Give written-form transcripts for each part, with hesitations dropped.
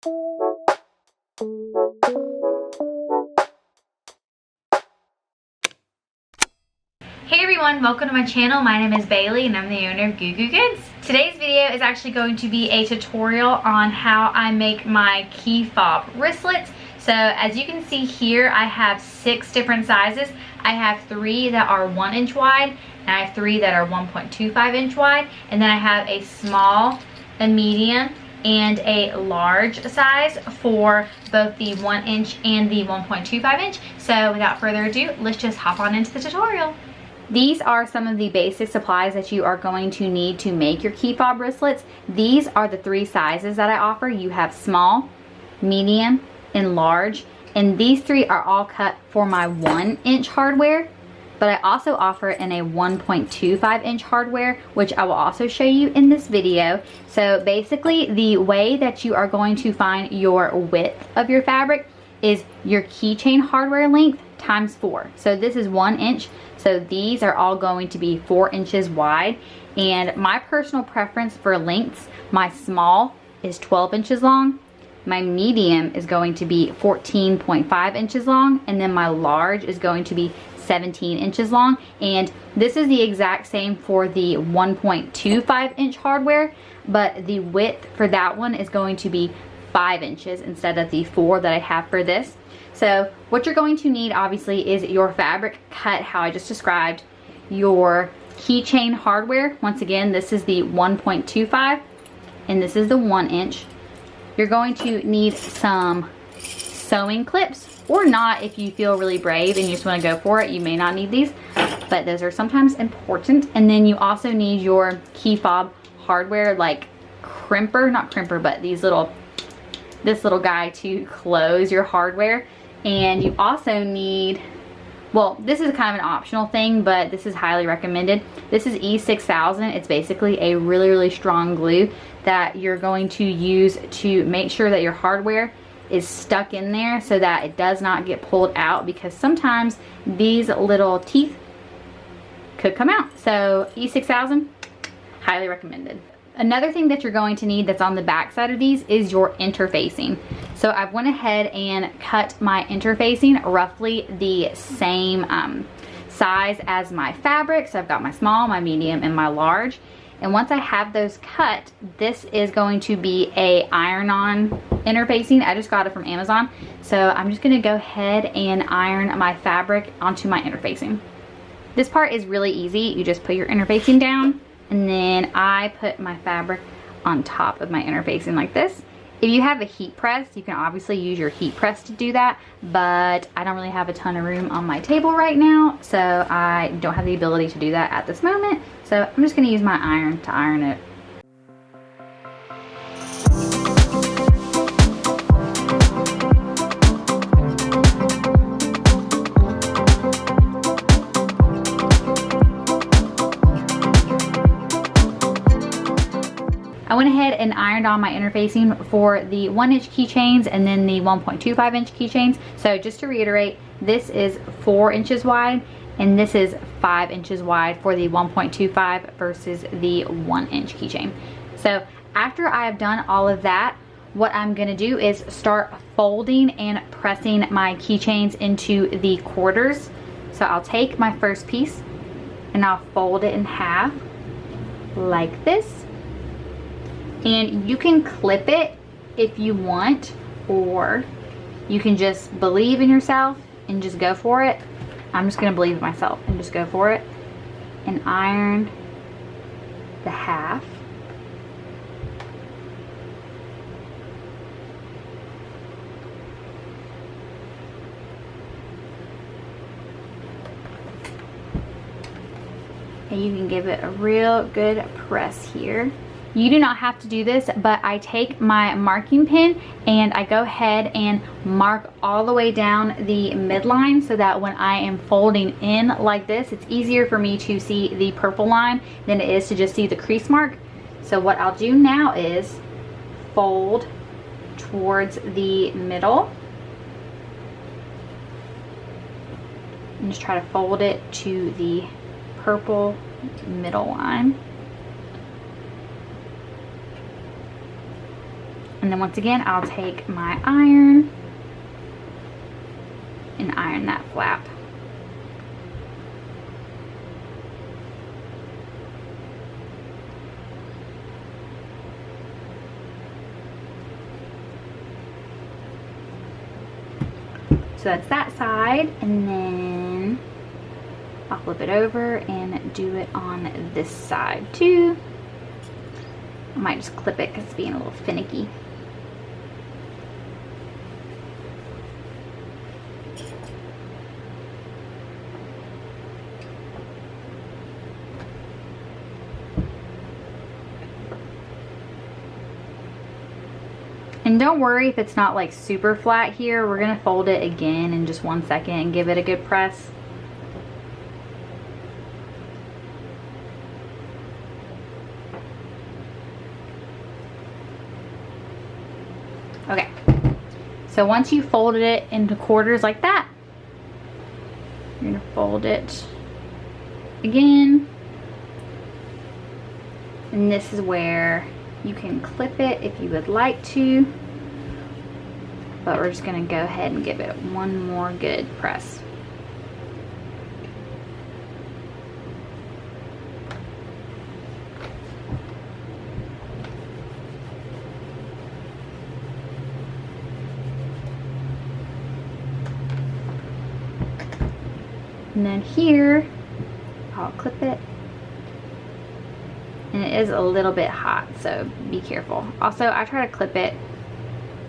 Hey everyone, welcome to my channel. My name is Bailey and I'm the owner of Googoogoogoods. Today's video is actually going to be a tutorial on how I make my key fob wristlets. So as you can see here, I have 6 different sizes. I have 3 that are 1 inch wide, and I have 3 that are 1.25 inch wide, and then I have a small, a medium, and a large size for both the 1 inch and the 1.25 inch. So without further ado, let's just hop on into the tutorial. These are some of the basic supplies that you are going to need to make your key fob wristlets. These are the 3 sizes that I offer. You have small, medium, and large. And these 3 are all cut for my 1 inch hardware. But I also offer it in a 1.25 inch hardware, which I will also show you in this video. So basically, the way that you are going to find your width of your fabric is your keychain hardware length times 4. So this is 1 inch. So these are all going to be 4 inches wide. And my personal preference for lengths, my small is 12 inches long. My medium is going to be 14.5 inches long. And then my large is going to be 17 inches long. And this is the exact same for the 1.25 inch hardware, but the width for that one is going to be 5 inches instead of the 4 that I have for this. So what you're going to need obviously is your fabric cut how I just described, your keychain hardware. Once again, this is the 1.25 and this is the 1 inch. You're going to need some sewing clips, or not if you feel really brave and you just want to go for it. You may not need these, but those are sometimes important. And then you also need your key fob hardware, like crimper, not crimper, but this little guy to close your hardware. And you also need, well, this is kind of an optional thing, but this is highly recommended. This is E6000. It's basically a really, really strong glue that you're going to use to make sure that your hardware is stuck in there so that it does not get pulled out, because sometimes these little teeth could come out. So E6000, highly recommended. Another thing that you're going to need that's on the back side of these is your interfacing. So I've went ahead and cut my interfacing roughly the same size as my fabric. So I've got my small, my medium, and my large. And once I have those cut, this is going to be a iron-on interfacing. I just got it from Amazon. So I'm just gonna go ahead and iron my fabric onto my interfacing. This part is really easy. You just put your interfacing down, and then I put my fabric on top of my interfacing like this. If you have a heat press, you can obviously use your heat press to do that, but I don't really have a ton of room on my table right now, so I don't have the ability to do that at this moment. So I'm just gonna use my iron to iron it. I went ahead and ironed on my interfacing for the 1 inch keychains and then the 1.25 inch keychains. So just to reiterate, this is 4 inches wide and this is 5 inches wide for the 1.25 versus the 1 inch keychain. So after I have done all of that, what I'm gonna do is start folding and pressing my keychains into the quarters. So I'll take my first piece and I'll fold it in half like this. And you can clip it if you want, or you can just believe in yourself and just go for it. I'm just gonna believe in myself and just go for it and iron the half. And you can give it a real good press here. You do not have to do this, but I take my marking pen and I go ahead and mark all the way down the midline so that when I am folding in like this, it's easier for me to see the purple line than it is to just see the crease mark. So what I'll do now is fold towards the middle and just try to fold it to the purple middle line. And And then once again, I'll take my iron and iron that flap. So that's that side, and then I'll flip it over and do it on this side too. I might just clip it because it's being a little finicky. And don't worry if it's not like super flat here. We're gonna fold it again in just 1 second and give it a good press. Okay, so once you folded it into quarters like that, you're gonna fold it again. And this is where you can clip it if you would like to, but we're just gonna go ahead and give it one more good press. And then here, I'll clip it. And it is a little bit hot, so be careful. Also, I try to clip it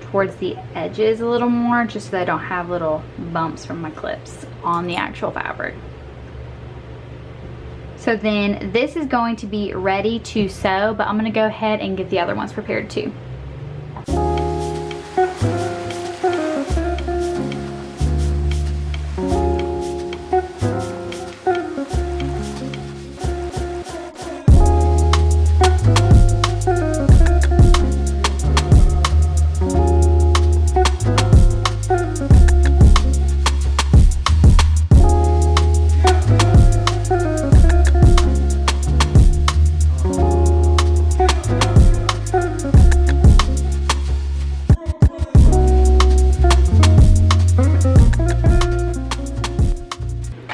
towards the edges a little more, just so that I don't have little bumps from my clips on the actual fabric. So then this is going to be ready to sew, but I'm gonna go ahead and get the other ones prepared too.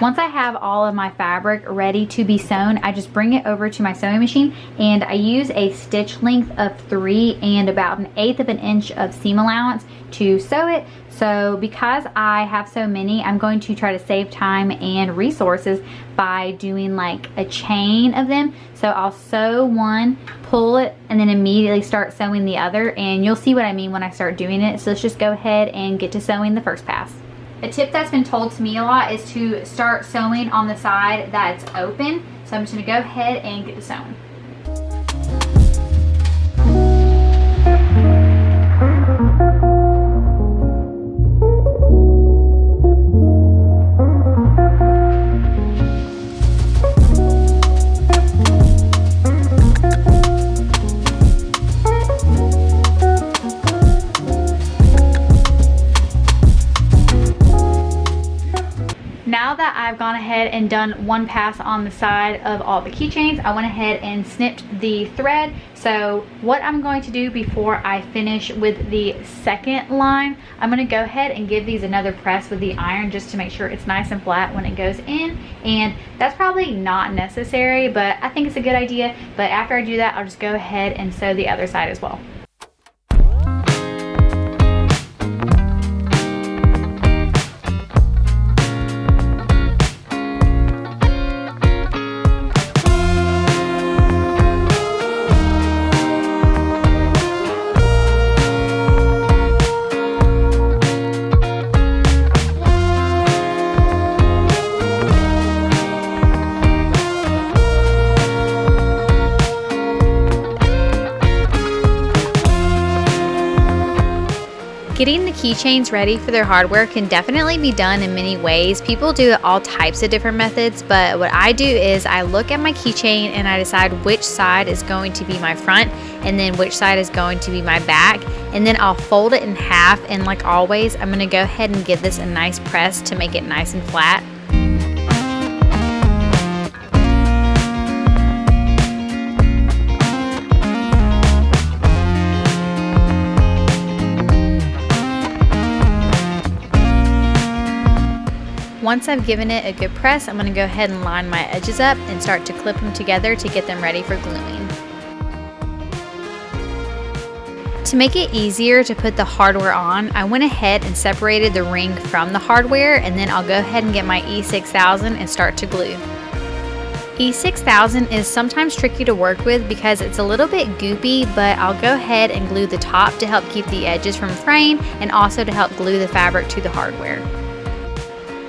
Once I have all of my fabric ready to be sewn, I just bring it over to my sewing machine and I use a stitch length of 3 and about 1/8 of an inch of seam allowance to sew it. So because I have so many, I'm going to try to save time and resources by doing like a chain of them. So I'll sew one, pull it, and then immediately start sewing the other, and you'll see what I mean when I start doing it. So let's just go ahead and get to sewing the first pass. A tip that's been told to me a lot is to start sewing on the side that's open. So I'm just gonna go ahead and get to sewing. Now that I've gone ahead and done one pass on the side of all the keychains, I went ahead and snipped the thread. So what I'm going to do before I finish with the second line, I'm going to go ahead and give these another press with the iron just to make sure it's nice and flat when it goes in. And that's probably not necessary, but I think it's a good idea. But after I do that, I'll just go ahead and sew the other side as well. Getting the keychains ready for their hardware can definitely be done in many ways. People do all types of different methods, but what I do is I look at my keychain and I decide which side is going to be my front and then which side is going to be my back, and then I'll fold it in half, and like always, I'm gonna go ahead and give this a nice press to make it nice and flat. Once I've given it a good press, I'm going to go ahead and line my edges up and start to clip them together to get them ready for gluing. To make it easier to put the hardware on, I went ahead and separated the ring from the hardware, and then I'll go ahead and get my E6000 and start to glue. E6000 is sometimes tricky to work with because it's a little bit goopy, but I'll go ahead and glue the top to help keep the edges from fraying and also to help glue the fabric to the hardware.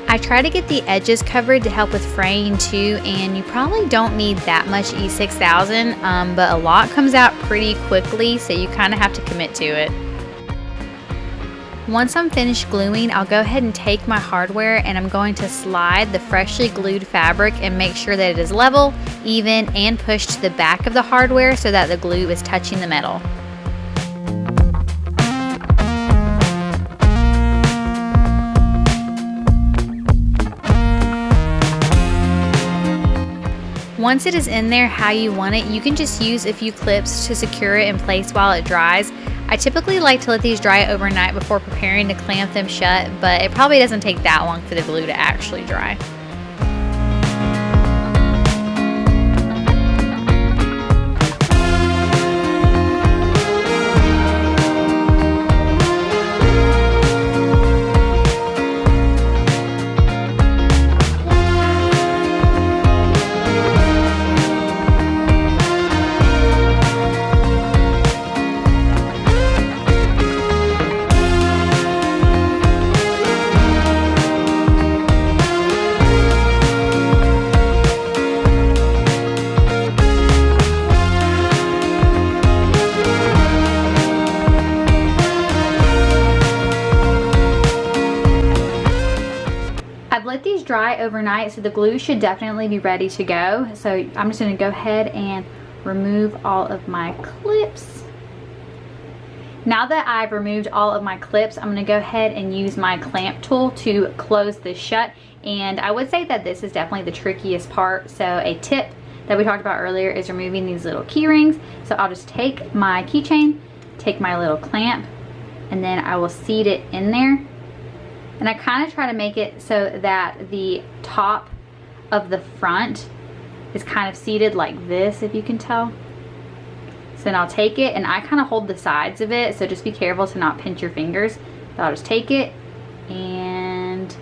I try to get the edges covered to help with fraying too, and you probably don't need that much E6000, but a lot comes out pretty quickly, so you kind of have to commit to it. Once I'm finished gluing, I'll go ahead and take my hardware and I'm going to slide the freshly glued fabric and make sure that it is level, even, and pushed to the back of the hardware so that the glue is touching the metal. Once it is in there how you want it, you can just use a few clips to secure it in place while it dries. I typically like to let these dry overnight before preparing to clamp them shut, but it probably doesn't take that long for the glue to actually dry. I've let these dry overnight, so the glue should definitely be ready to go. So I'm just going to go ahead and remove all of my clips. Now that I've removed all of my clips, I'm going to go ahead and use my clamp tool to close this shut. And I would say that this is definitely the trickiest part. So a tip that we talked about earlier is removing these little key rings. So I'll just take my keychain, take my little clamp, and then I will seat it in there. And I kind of try to make it so that the top of the front is kind of seated like this, if you can tell. So then I'll take it and I kind of hold the sides of it, so just be careful to not pinch your fingers. But I'll just take it and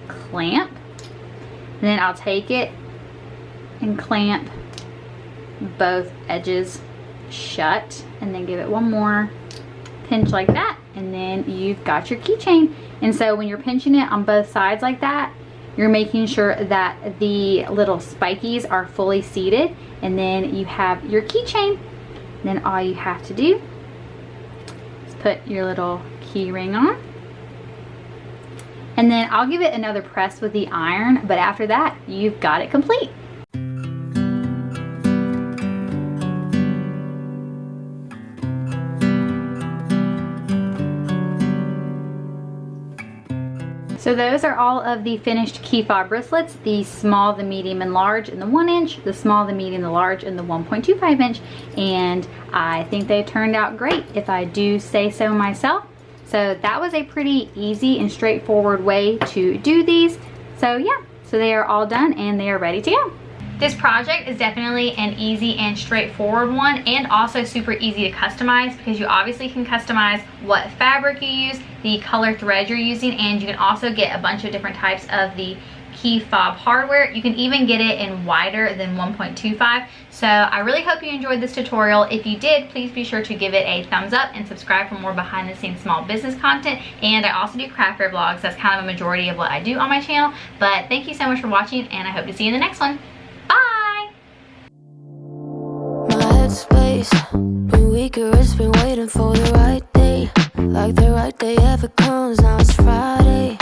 clamp. And then I'll take it and clamp both edges shut, and then give it one more pinch like that, and then you've got your keychain. And so when you're pinching it on both sides like that, you're making sure that the little spikies are fully seated, and then you have your keychain. Then all you have to do is put your little key ring on, and then I'll give it another press with the iron, but after that you've got it complete. So those are all of the finished key fob wristlets, the small, the medium, and large in the 1 inch, the small, the medium, the large in the 1.25 inch, and I think they turned out great, if I do say so myself. So that was a pretty easy and straightforward way to do these. So yeah, so they are all done and they are ready to go. This project is definitely an easy and straightforward one, and also super easy to customize, because you obviously can customize what fabric you use, the color thread you're using, and you can also get a bunch of different types of the key fob hardware. You can even get it in wider than 1.25. So I really hope you enjoyed this tutorial. If you did, please be sure to give it a thumbs up and subscribe for more behind the scenes small business content. And I also do craft fair vlogs. That's kind of a majority of what I do on my channel. But thank you so much for watching, and I hope to see you in the next one. Bye! My headspace, been weaker, it's been waiting for the right day. Like the right day ever comes, now it's Friday.